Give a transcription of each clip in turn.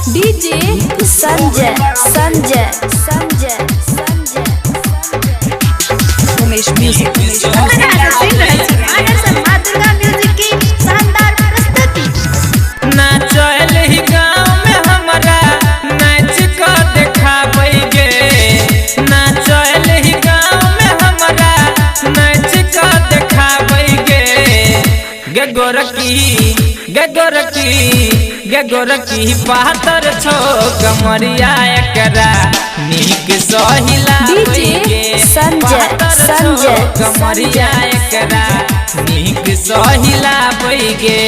DJ Sanjay Sanjay Sanjay Umesh music music की शानदार प्रस्तुति। नाचल ही गाँव में हमारा नाच कर देखाबै गे, नाचल ही गाँव में हमारा नाच कर देखाबै गे। गे गोरकी गे गोरकी गे गोरकी पातर छो कमरिया एकरा नीक सहिला डीजे संजय संजय कमरिया एकरा नीक सहिला बैगे।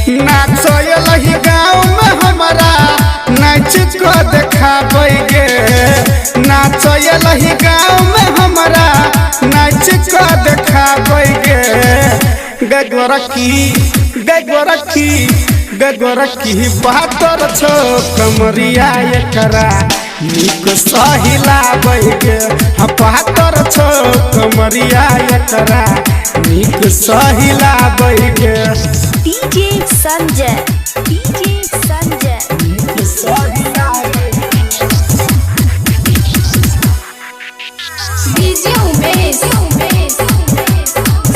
नाचल ही गाँव में हमारा नाच को देखाबै गे, नाचल ही गाँव में हमारा नाच को देखाबै गे। गे गोरकी गे गोरकी गे गोरकी बहादुर छो कमरिया एकरा नीक सहिला बैगे। हाँ बहादुर छो कमरिया एकरा नीक सहिला बैगे। DJ Sanjay DJ Sanjay DJ Umesh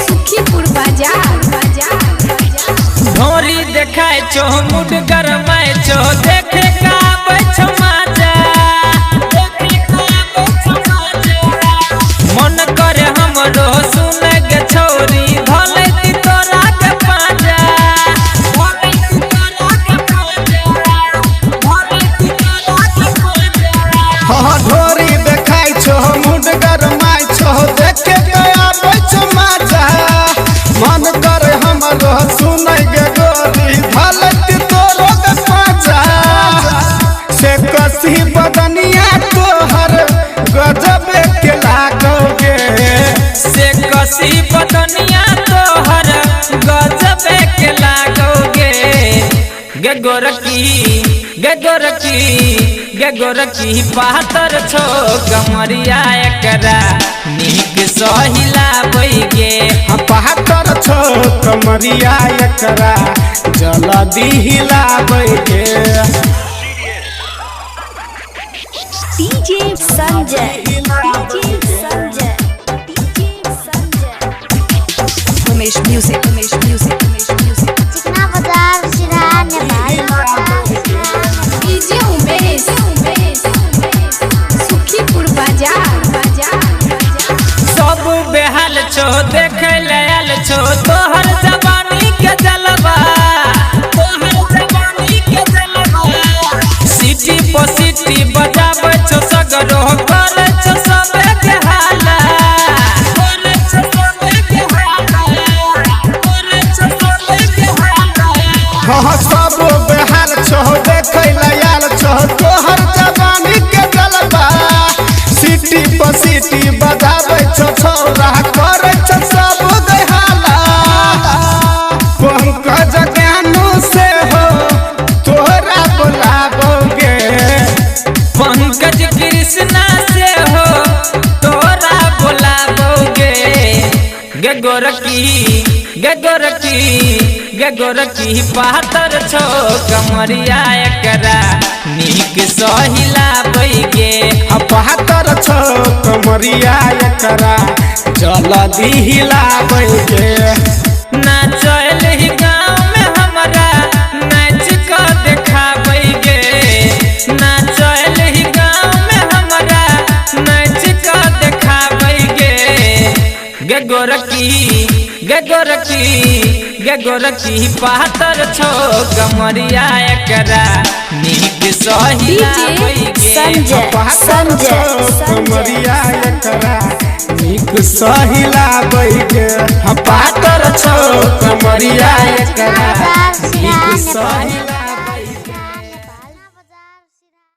Sukhipur बाजार भोरी देखाय छो मुड गरमाय छो देखे का बैठो माजा, देखे का बैठो माजा। मन करे हमरो सुने गे छोरी भले ती तोरा के पाजा, भले ती तोरा के पाजा, भले ती तोरा के पाजा। हाँ ढोरी देखाय छो मुड गरमाय छो देखे गया बैठो माजा। मन करे हमरो सुने गे गोरी भलती तोरो के पाजा। से कसी बदनिया तोहर गजब के लागोगे, से कसी बदनिया तोहर गजब के लागोगे। गे गोरकी गे गोरकी गे गोरकी पातर छो कमरिया एकरा नीक सहिला बैगे। हाँ बहादुर छो कमरिया एकरा जल्दी हिलाबै DJ Sanjay DJ Sanjay DJ Sanjay Umesh music चिकना बाजार सिराहा नेपाल। डीजे उमेश सुखीपुर बाजार सब बेहाल छो देखे लायल छो तोहर जवानी के जलवा, तोहर जवानी के जलवा। सिटी पर सिटी बजाबै छो सगरो करे छो सबे के हाला, करे छो सबे के हाला, करे छो सबे के हाला। हाँ सब बेहाल छो देखे लायल छो तोहर जवानी के जलवा। सिटी पर सिटी बजाबै छो छौरा करे छो सब गहाला। पंकज ज्ञानू से हो तोहरा बुलाबोगे, पंकज कृष्णा से हो तोरा बुलाबोगे। गे गोरकी गे गोरकी गे गोरकी पातर छो कमरिया एकरा नीक सहिला बैगे। हाँ बहादुर छो कमरिया एकरा जल्दी हिलाबै गे। नाचल ही गाँव में हमारा नाच कर देखाबै गे, नाचल ही गाँव में हमारा नाच कर देखाबै गे। गे गोरकी गे गोरकी गे गोरकी पातर छो कमरिया एकरा नीक सहिला बैगे। संजय संजय कमरिया एकरा नीक सहिलाबै गे। हाँ पातर छो कमरिया एकरा नीक सहिला